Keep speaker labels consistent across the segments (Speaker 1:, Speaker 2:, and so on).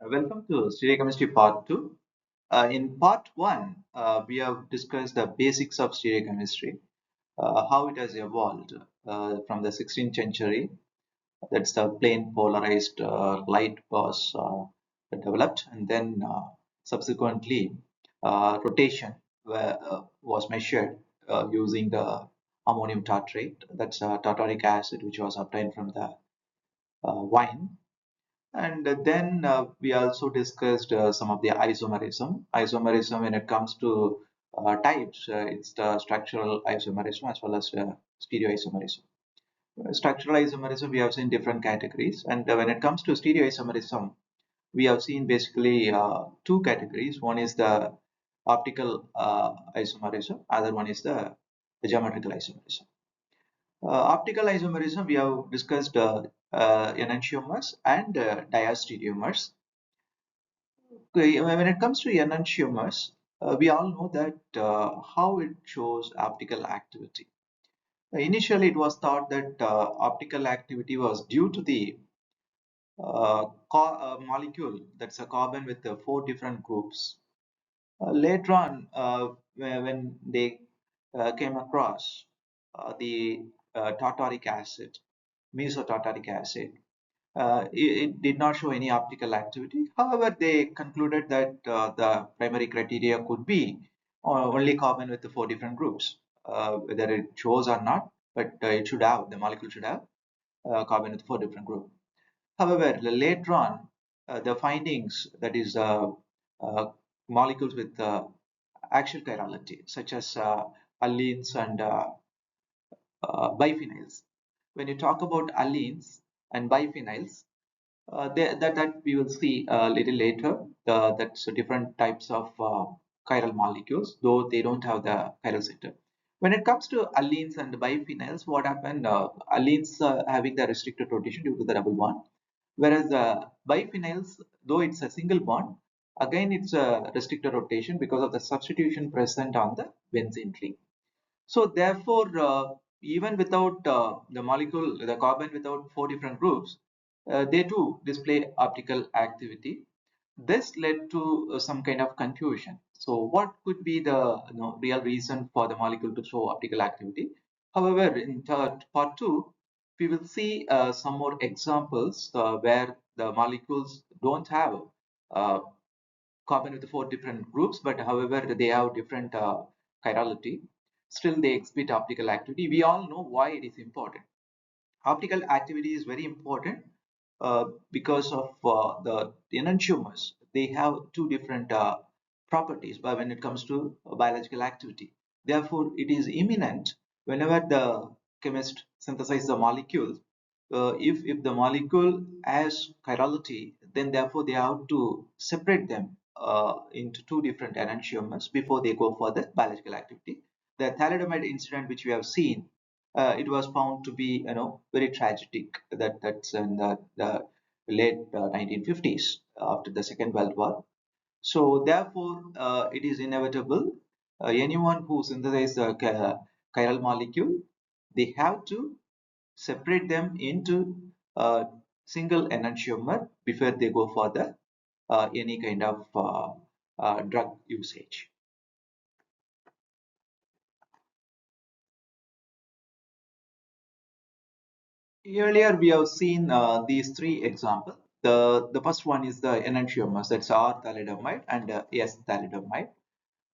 Speaker 1: Welcome to Stereochemistry Part 2. In Part 1, we have discussed the basics of stereochemistry, how it has evolved from the 16th century. That's the plain polarized light was developed, and then subsequently rotation was measured using the ammonium tartrate. That's tartaric acid, which was obtained from the wine. And then we also discussed some of the isomerism. Isomerism, when it comes to types, it's the structural isomerism as well as stereoisomerism. Structural isomerism, we have seen different categories. And when it comes to stereoisomerism, we have seen basically two categories. One is the optical isomerism, other one is the geometrical isomerism. Optical isomerism, we have discussed enantiomers and diastereomers. Okay, when it comes to enantiomers, we all know that how it shows optical activity. Initially, it was thought that optical activity was due to the molecule, that's a carbon with four different groups. Later on, when they came across the tartaric acid, mesotartaric acid, it did not show any optical activity. However, they concluded that the primary criteria could be only carbon with the four different groups, whether it shows or not, but it should have, the molecule should have carbon with four different groups. However, later on, the findings, that is uh, molecules with axial chirality, such as allenes and biphenyls. When you talk about allenes and biphenyls, that we will see a little later. That's different types of chiral molecules, though they don't have the chiral center. When it comes to allenes and biphenyls, what happened? Allenes having the restricted rotation due to the double bond, whereas biphenyls, though it's a single bond, again it's a restricted rotation because of the substitution present on the benzene ring. So therefore, even without the molecule, the carbon without four different groups, they too display optical activity. This led to some kind of confusion. So what could be the real reason for the molecule to show optical activity? However, in part two, we will see some more examples where the molecules don't have uh, carbon with four different groups, but however they have different chirality. Still, they exhibit optical activity. We all know why it is important. Optical activity is very important because of the enantiomers. They have two different properties but when it comes to biological activity. Therefore, it is imminent whenever the chemist synthesizes the molecules. If the molecule has chirality, then therefore they have to separate them into two different enantiomers before they go for the biological activity. The thalidomide incident, which we have seen, it was found to be very tragic. That's in the late 1950s after the Second World War. So therefore, it is inevitable. Anyone who synthesizes a chiral molecule, they have to separate them into a single enantiomer before they go for the any kind of drug usage. Earlier, we have seen these three examples. The first one is the enantiomers, that's R thalidomide and S thalidomide.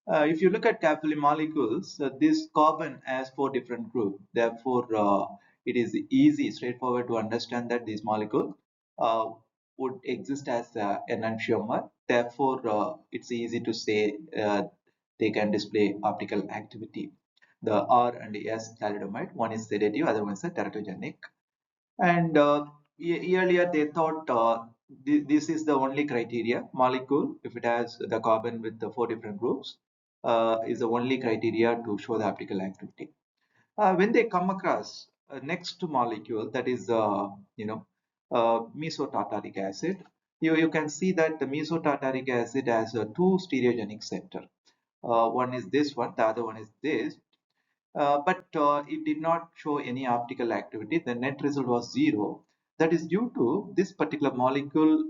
Speaker 1: If you look at carefully molecules, this carbon has four different groups. Therefore, it is easy, straightforward to understand that this molecule uh, would exist as enantiomer. Therefore, it's easy to say they can display optical activity. The R and S thalidomide, one is sedative, other one is teratogenic. And earlier they thought this is the only criteria. Molecule, if it has the carbon with the four different groups, is the only criteria to show the optical activity. When they come across next molecule, that is mesotartaric acid, you can see that the mesotartaric acid has two stereogenic center. One is this one, the other one is this. But it did not show any optical activity. The net result was zero. That is due to this particular molecule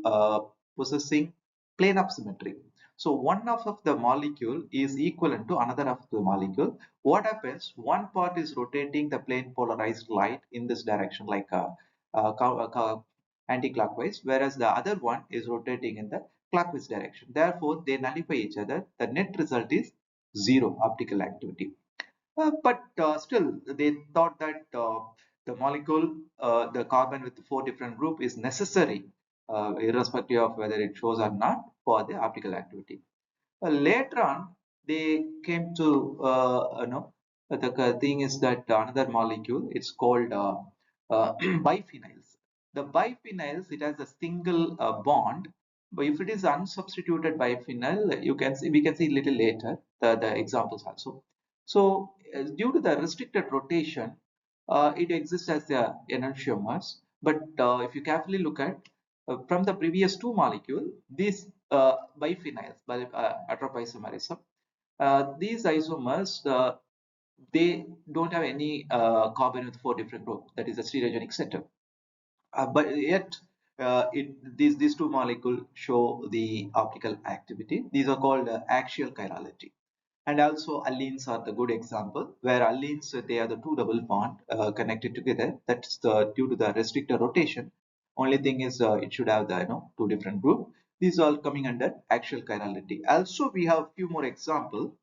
Speaker 1: possessing plane of symmetry. So one of the molecule is equivalent to another of the molecule. What happens? One part is rotating the plane polarized light in this direction, like anti-clockwise, whereas the other one is rotating in the clockwise direction. Therefore, they nullify each other. The net result is zero optical activity. But still, they thought that the molecule, the carbon with four different group is necessary, irrespective of whether it shows or not, for the optical activity. Later on, they came to the thing is that another molecule. It's called biphenyls. The biphenyls, it has a single bond, but if it is unsubstituted biphenyl, you can see, we can see a little later the examples also. So due to the restricted rotation, it exists as the enantiomers. But if you carefully look at from the previous two molecule, these biphenyls, by atropisomerism, these isomers, they don't have any carbon with four different groups. That is a stereogenic setup. But yet, these two molecules show the optical activity. These are called axial chirality. And also allenes are the good example, where allenes, they are the two double bond connected together. That's due to the restrictor rotation. Only thing is it should have the two different group. These are all coming under axial chirality. Also, we have few more example.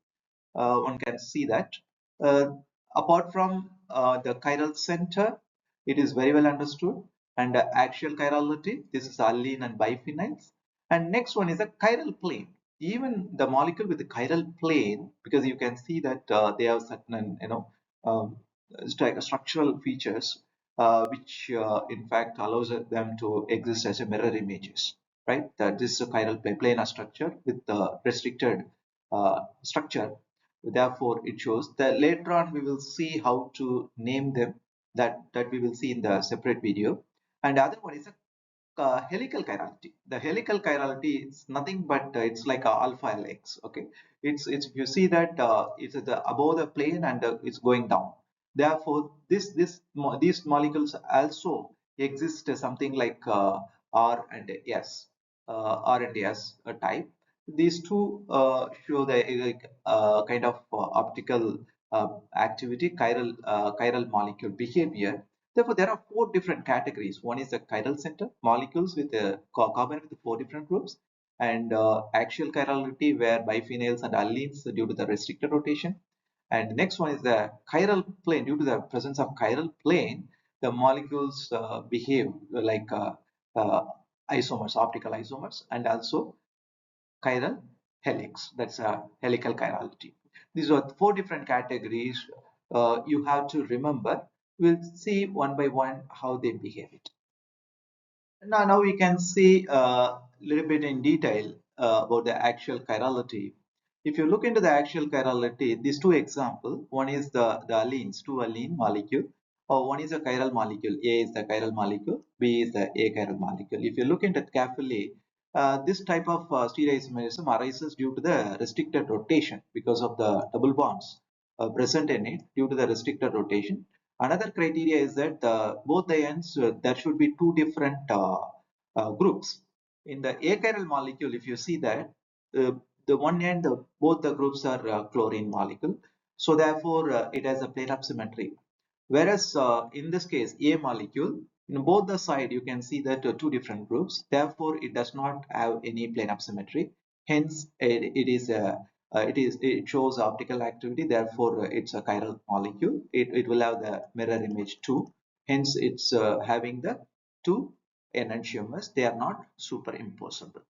Speaker 1: One can see that. Uh, Apart from the chiral center, it is very well understood. And axial chirality, this is allene and biphenyls. And next one is a chiral plane. Even the molecule with the chiral plane, because you can see that they have certain, um, structural features, which in fact allows them to exist as a mirror images, right? That this is a chiral planar structure with the restricted structure. Therefore, it shows that later on we will see how to name them. That we will see in the separate video. And the other one is a helical chirality. The helical chirality is nothing but it's like a alpha LX. Okay, it's you see that it's at the above the plane and it's going down. Therefore, these molecules also exist as something like R and S, R and S type. These two show the kind of optical activity, chiral molecule behavior. Therefore, there are four different categories. One is the chiral center, molecules with a carbon with four different groups, and axial chirality, where biphenyls and allenes due to the restricted rotation. And next one is the chiral plane. Due to the presence of chiral plane, the molecules behave like uh, isomers, optical isomers, and also chiral helix. That's a helical chirality. These are four different categories you have to remember. We'll see one by one how they behave. Now we can see a little bit in detail about the axial chirality. If you look into the axial chirality, these two examples, one is the allenes, two allene molecule, or one is a chiral molecule. A is the chiral molecule, B is the achiral molecule. If you look into it carefully, this type of stereoisomerism arises due to the restricted rotation because of the double bonds present in it due to the restricted rotation. Another criteria is that both the ends, there should be two different groups. In the achiral molecule, if you see that, the one end, both the groups are chlorine molecule. So therefore, it has a plane of symmetry. Whereas in this case, A molecule, in both the side, you can see that two different groups. Therefore, it does not have any plane of symmetry. Hence, it shows optical activity. Therefore, it's a chiral molecule. It will have the mirror image too. Hence, it's having the two enantiomers. They are not superimposable.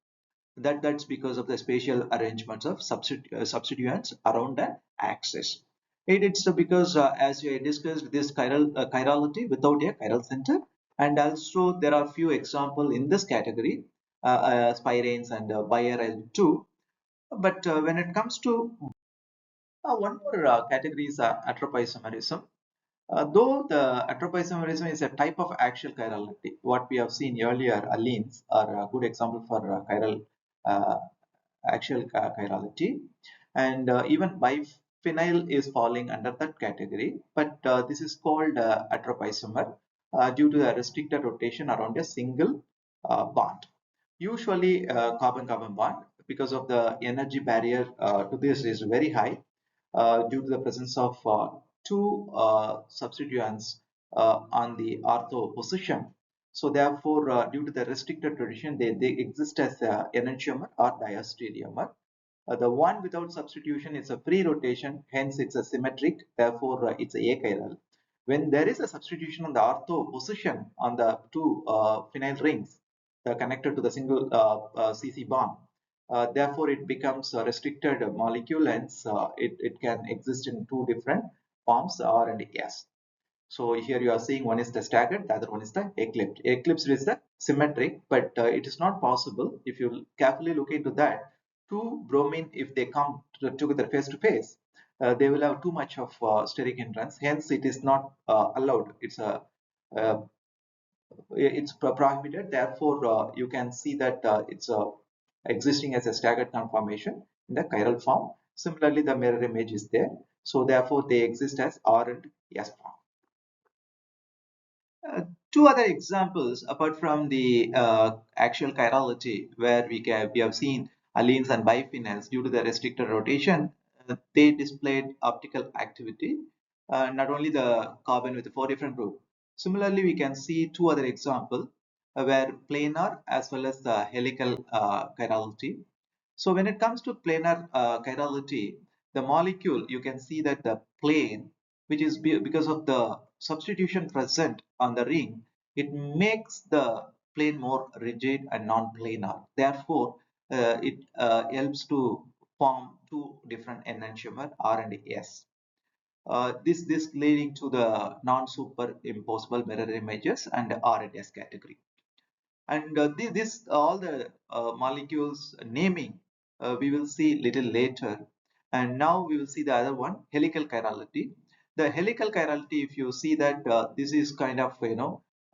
Speaker 1: That's because of the spatial arrangements of substituents around the axis. It's because as we discussed, this chirality without a chiral center, and also there are few examples in this category, spiranes and biaryl too. But when it comes to one more category is atropisomerism. Though the atropisomerism is a type of axial chirality, what we have seen earlier, allenes are a good example for chiral uh, axial chirality, and even biphenyl is falling under that category. But this is called atropisomer due to the restricted rotation around a single bond. Usually, carbon-carbon bond, because of the energy barrier to this is very high due to the presence of two substituents on the ortho position. So therefore, due to the restricted tradition, they exist as enantiomer or diastereomer. The one without substitution is a free rotation, hence it's a symmetric, therefore it's a achiral. When there is a substitution on the ortho position on the two phenyl rings connected to the single CC bond, therefore it becomes a restricted molecule, and it can exist in two different forms, R and S. So here you are seeing one is the staggered, the other one is the eclipsed. Eclipsed is the symmetric, but it is not possible if you carefully look into that. Two bromine, if they come together face to face, they will have too much of steric hindrance. Hence, it is not allowed. Uh, it's prohibited. Therefore, you can see that it's existing as a staggered conformation in the chiral form. Similarly, the mirror image is there. So therefore, they exist as R and S form. Uh, Two other examples apart from the actual chirality where we have seen allenes and biphenyls due to the restricted rotation, they displayed optical activity, not only the carbon with the four different group. Similarly, we can see two other examples where planar as well as the helical chirality. So when it comes to planar chirality, the molecule, you can see that the plane, which is because of the substitution present on the ring, it makes the plane more rigid and non-planar. Therefore, it helps to form two different enantiomer R and S. This leading to the non-superimposable mirror images and R and S category. And this all the molecules naming we will see little later. And now we will see the other one, helical chirality. The helical chirality, if you see that this is kind of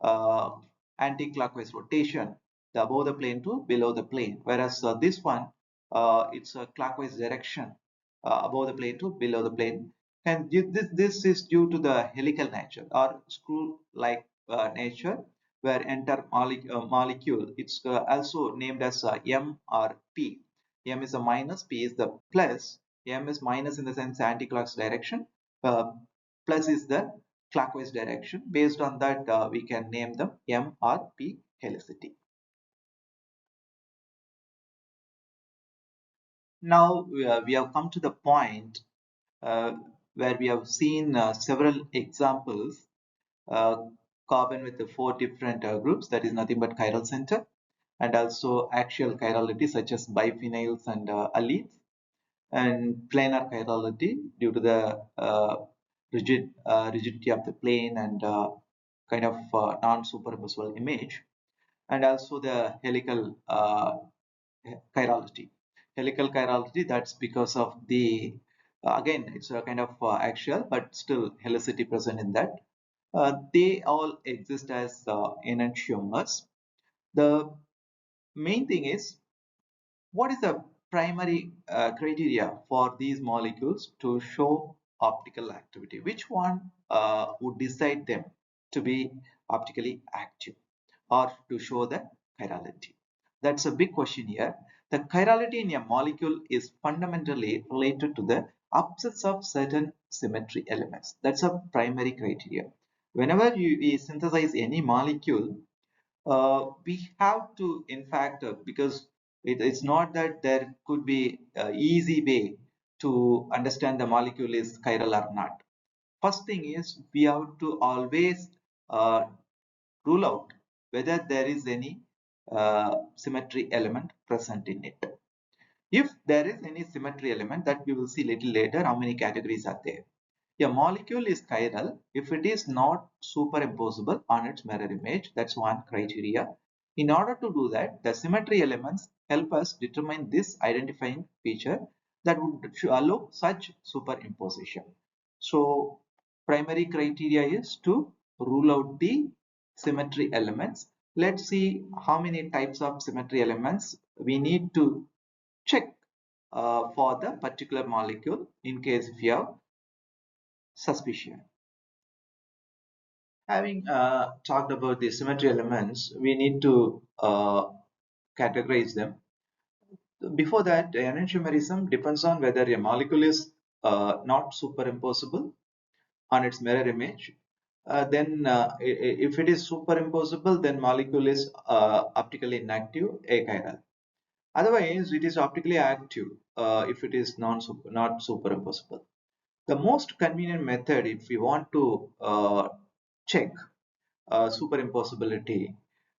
Speaker 1: uh, anti-clockwise rotation, the above the plane to below the plane, whereas this one it's a clockwise direction, above the plane to below the plane. And this is due to the helical nature or screw like nature, where enter molecule. It's also named as M or P. M is a minus, P is the plus. M is minus in the sense anti-clockwise direction. Uh, Plus is the clockwise direction. Based on that, we can name them M or P helicity. Now we have come to the point uh, where we have seen several examples. Uh, Carbon with the four different groups, that is nothing but chiral center, and also axial chirality such as biphenyls and allenes, and planar chirality due to the rigidity of the plane and kind of non-superimposable image, and also the helical chirality. Helical chirality, that's because of the again it's a kind of axial but still helicity present in that. They all exist as enantiomers. The main thing is, what is the primary criteria for these molecules to show optical activity? Which one would decide them to be optically active or to show the chirality? That's a big question here. The chirality in a molecule is fundamentally related to the absence of certain symmetry elements. That's a primary criteria. Whenever we synthesize any molecule, we have to, in fact, because it's not that there could be an easy way to understand the molecule is chiral or not. First thing is we have to always uh, rule out whether there is any symmetry element present in it. If there is any symmetry element, that we will see little later how many categories are there. A molecule is chiral if it is not superimposable on its mirror image. That's one criteria. In order to do that, the symmetry elements help us determine this identifying feature that would allow such superimposition. So primary criteria is to rule out the symmetry elements. Let's see how many types of symmetry elements we need to check for the particular molecule in case if you have suspicion. Having talked about the symmetry elements, we need to categorize them. Before that, enantiomerism depends on whether a molecule is not superimposable on its mirror image. If it is superimposable, then molecule is optically inactive, achiral. Otherwise, it is optically active if it is not superimposable. The most convenient method, if we want to check superimposability,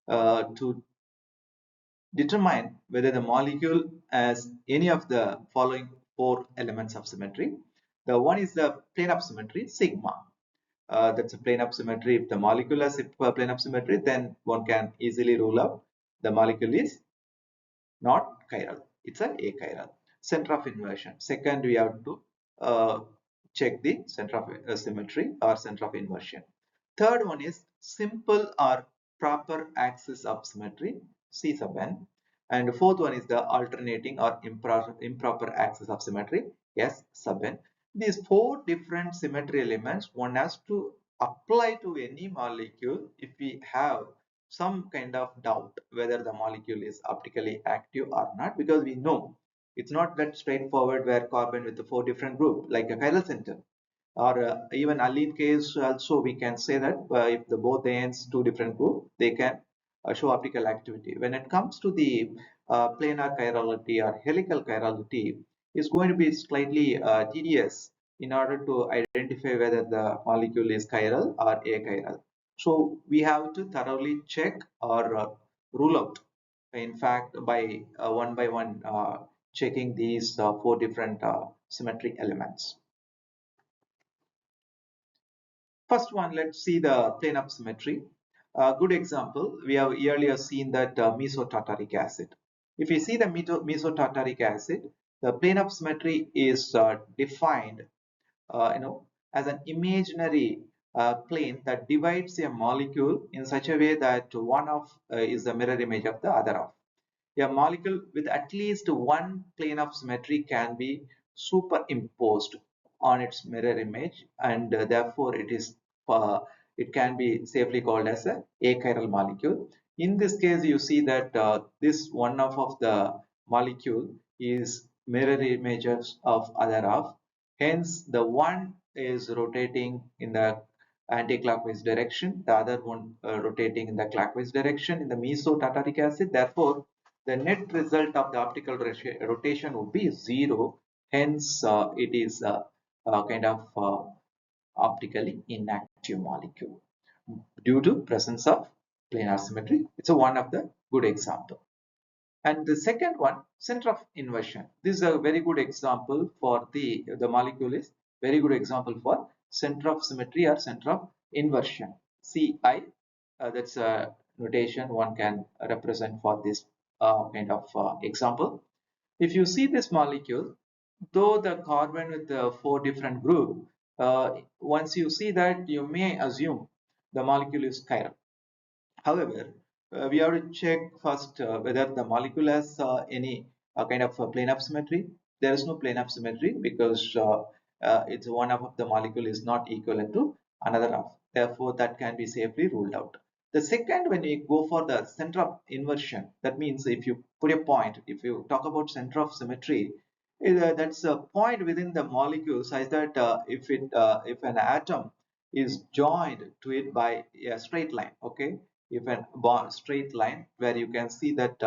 Speaker 1: to determine whether the molecule has any of the following four elements of symmetry. The one is the plane of symmetry, sigma. That's a plane of symmetry. If the molecule has a plane of symmetry, then one can easily rule out the molecule is not chiral. It's an achiral. Center of inversion. Second, we have to uh, check the center of symmetry or center of inversion. Third one is simple or proper axis of symmetry, C sub n. And fourth one is the alternating or improper axis of symmetry, S sub n. These four different symmetry elements one has to apply to any molecule if we have some kind of doubt whether the molecule is optically active or not, because we know it's not that straightforward where carbon with the four different group like a chiral center, or even allene case also we can say that if the both ends two different group, they can show optical activity. When it comes to the planar chirality or helical chirality, is going to be slightly tedious in order to identify whether the molecule is chiral or achiral. So we have to thoroughly check or rule out, in fact, by one checking these four different symmetric elements. First one, let's see the plane of symmetry. A good example, we have earlier seen that mesotartaric acid. If you see the mesotartaric acid, the plane of symmetry is defined as an imaginary plane that divides a molecule in such a way that one of is the mirror image of the other of. A molecule with at least one plane of symmetry can be superimposed on its mirror image, and therefore it can be safely called as a achiral molecule. In this case, you see that this one of the molecule is mirror images of other half. Hence, the one is rotating in the anti-clockwise direction, the other one rotating in the clockwise direction in the mesotartaric acid. Therefore, the net result of the optical rotation would be zero. Hence, it is a kind of optically inactive molecule due to presence of planar symmetry. It's a one of the good example. And the second one, center of inversion. This is a very good example for the molecule is very good example for center of symmetry or center of inversion. Ci, that's a notation one can represent for this kind of example. If you see this molecule, though the carbon with the four different group, once you see that, you may assume the molecule is chiral. However, we have to check first whether the molecule has any kind of plane of symmetry. There is no plane of symmetry because it's one of the molecule is not equivalent to another half. Therefore, that can be safely ruled out. The second, when we go for the center of inversion, that means if you put a point, if you talk about center of symmetry, that's a point within the molecule such that if an atom is joined to it by a straight line, okay, if a straight line where you can see that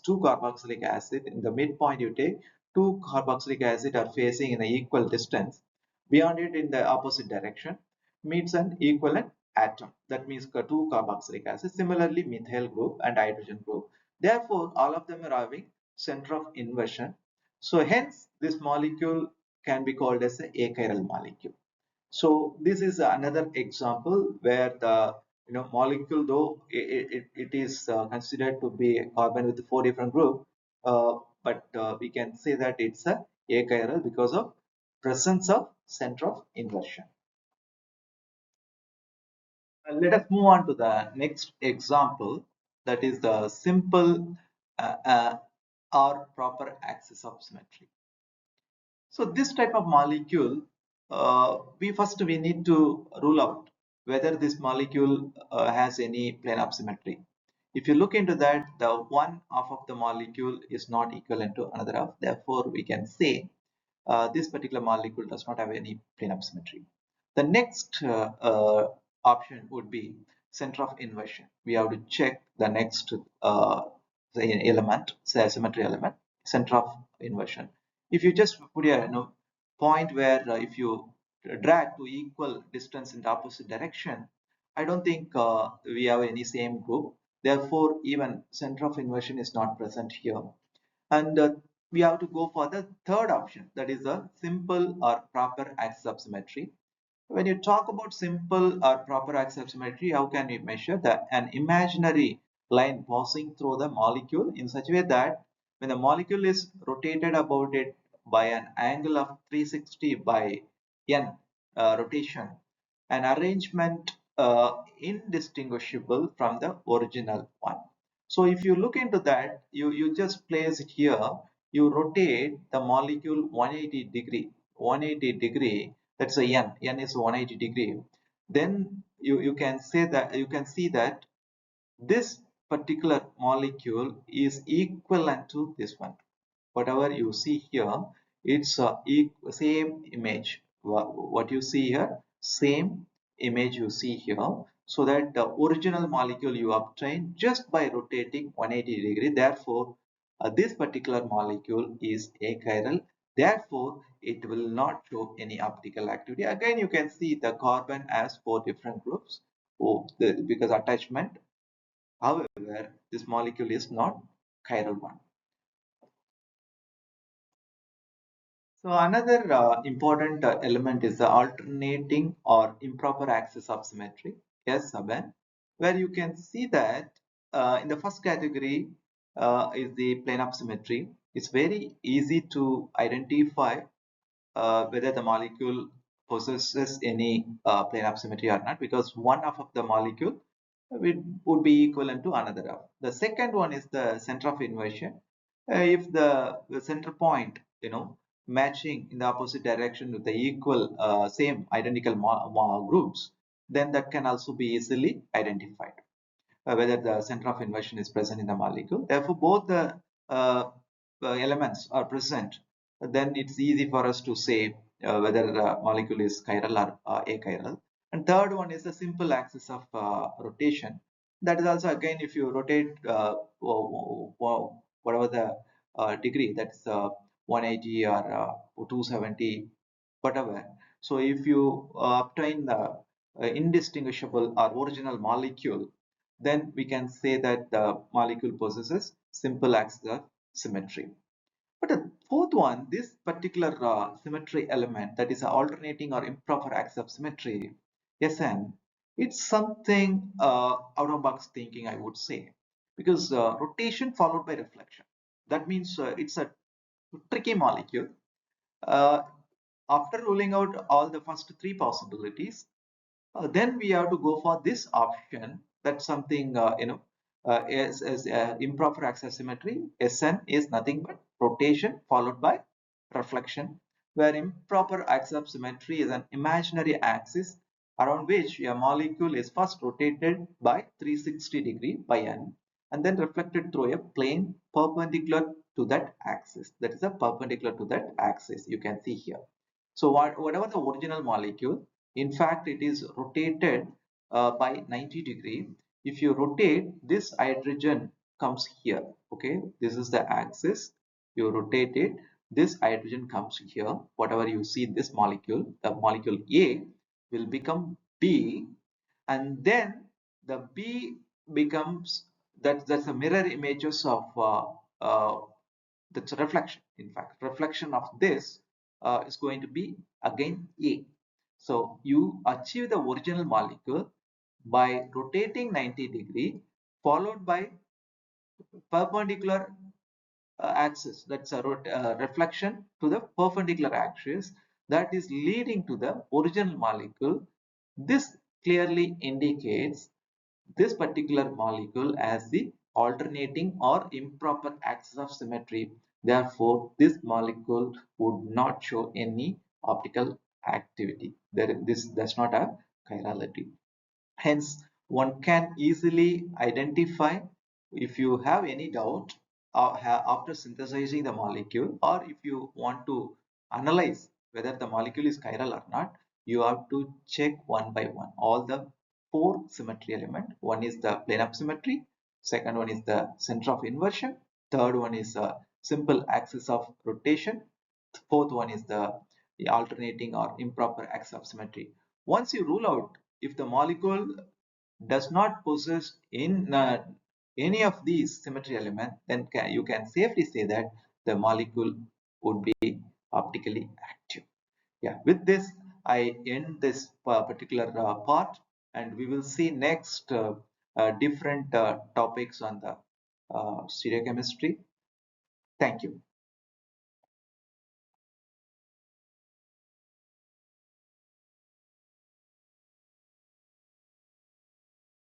Speaker 1: two carboxylic acid in the midpoint, you take two carboxylic acid are facing in an equal distance, beyond it in the opposite direction meets an equivalent atom, that means two carboxylic acid. Similarly, methyl group and hydrogen group, therefore all of them are having center of inversion. So hence this molecule can be called as a achiral molecule. So this is another example where the molecule, though it is considered to be a carbon with four different groups, but we can say that it's a achiral because of presence of center of inversion. Let us move on to the next example, that is the simple or proper axis of symmetry. So this type of molecule, we need to rule out whether this molecule has any plane of symmetry. If you look into that, the one half of the molecule is not equivalent to another half. Therefore, we can say this particular molecule does not have any plane of symmetry. The next option would be center of inversion. We have to check the next element, say symmetry element, center of inversion. If you just put a point where if you drag to equal distance in the opposite direction, I don't think we have any same group. Therefore, even center of inversion is not present here. And we have to go for the third option, that is a simple or proper axis of symmetry. When you talk about simple or proper axis of symmetry, how can we measure that? An imaginary line passing through the molecule in such a way that when the molecule is rotated about it by an angle of 360 by n rotation, an arrangement indistinguishable from the original one. So if you look into that, you just place it here, you rotate the molecule 180 degree, that's a n is 180 degree. Then you can say that you can see that this particular molecule is equivalent to this one. Whatever you see here, it's same image. What you see here, same image you see here. So that the original molecule you obtain just by rotating 180 degree. Therefore, this particular molecule is achiral. Therefore, it will not show any optical activity. Again, you can see the carbon has 4 different groups. Because attachment. However, this molecule is not chiral one. So another important element is the alternating or improper axis of symmetry, S sub n, where you can see that in the first category is the plane of symmetry. It's very easy to identify whether the molecule possesses any plane of symmetry or not, because one half of the molecule would be equivalent to another half. The second one is the center of inversion. If the center point, matching in the opposite direction with the equal, same identical groups, then that can also be easily identified whether the center of inversion is present in the molecule. Therefore, both the elements are present, then it's easy for us to say whether the molecule is chiral or achiral. And third one is the simple axis of rotation. That is also, again, if you rotate whatever the degree, that's 180 or 270, whatever. So if you obtain the indistinguishable or original molecule, then we can say that the molecule possesses simple axis of symmetry. But the fourth one, this particular symmetry element, that is alternating or improper axis of symmetry, SN, it's something out of box thinking, I would say, because rotation followed by reflection. That means it's a tricky molecule. Uh, After ruling out all the first three possibilities, then we have to go for this option. That's something is improper axis symmetry. SN is nothing but rotation followed by reflection, where improper axis of symmetry is an imaginary axis around which a molecule is first rotated by 360 degree by n and then reflected through a plane perpendicular to that axis. That is a perpendicular to that axis you can see here. So whatever the original molecule, in fact, it is rotated by 90 degree. If you rotate, this hydrogen comes here. Okay, this is the axis. You rotate it, this hydrogen comes here. Whatever you see this molecule, the molecule A will become B, and then the B becomes that's a mirror images of that's a reflection. In fact, reflection of this is going to be again A. So you achieve the original molecule by rotating 90 degree followed by perpendicular axis, that's a reflection to the perpendicular axis that is leading to the original molecule. This clearly indicates this particular molecule as the alternating or improper axis of symmetry. Therefore, this molecule would not show any optical activity. This does not have chirality. Hence, one can easily identify If you have any doubt after synthesizing the molecule, or if you want to analyze whether the molecule is chiral or not, you have to check one by one all the four symmetry element. One is the plane of symmetry, second one is the center of inversion, third one is a simple axis of rotation, fourth one is the alternating or improper axis of symmetry. Once you rule out if the molecule does not possess in any of these symmetry elements, then you can safely say that the molecule would be optically active. Yeah, with this, I end this particular part, and we will see next different topics on the stereochemistry. Thank you.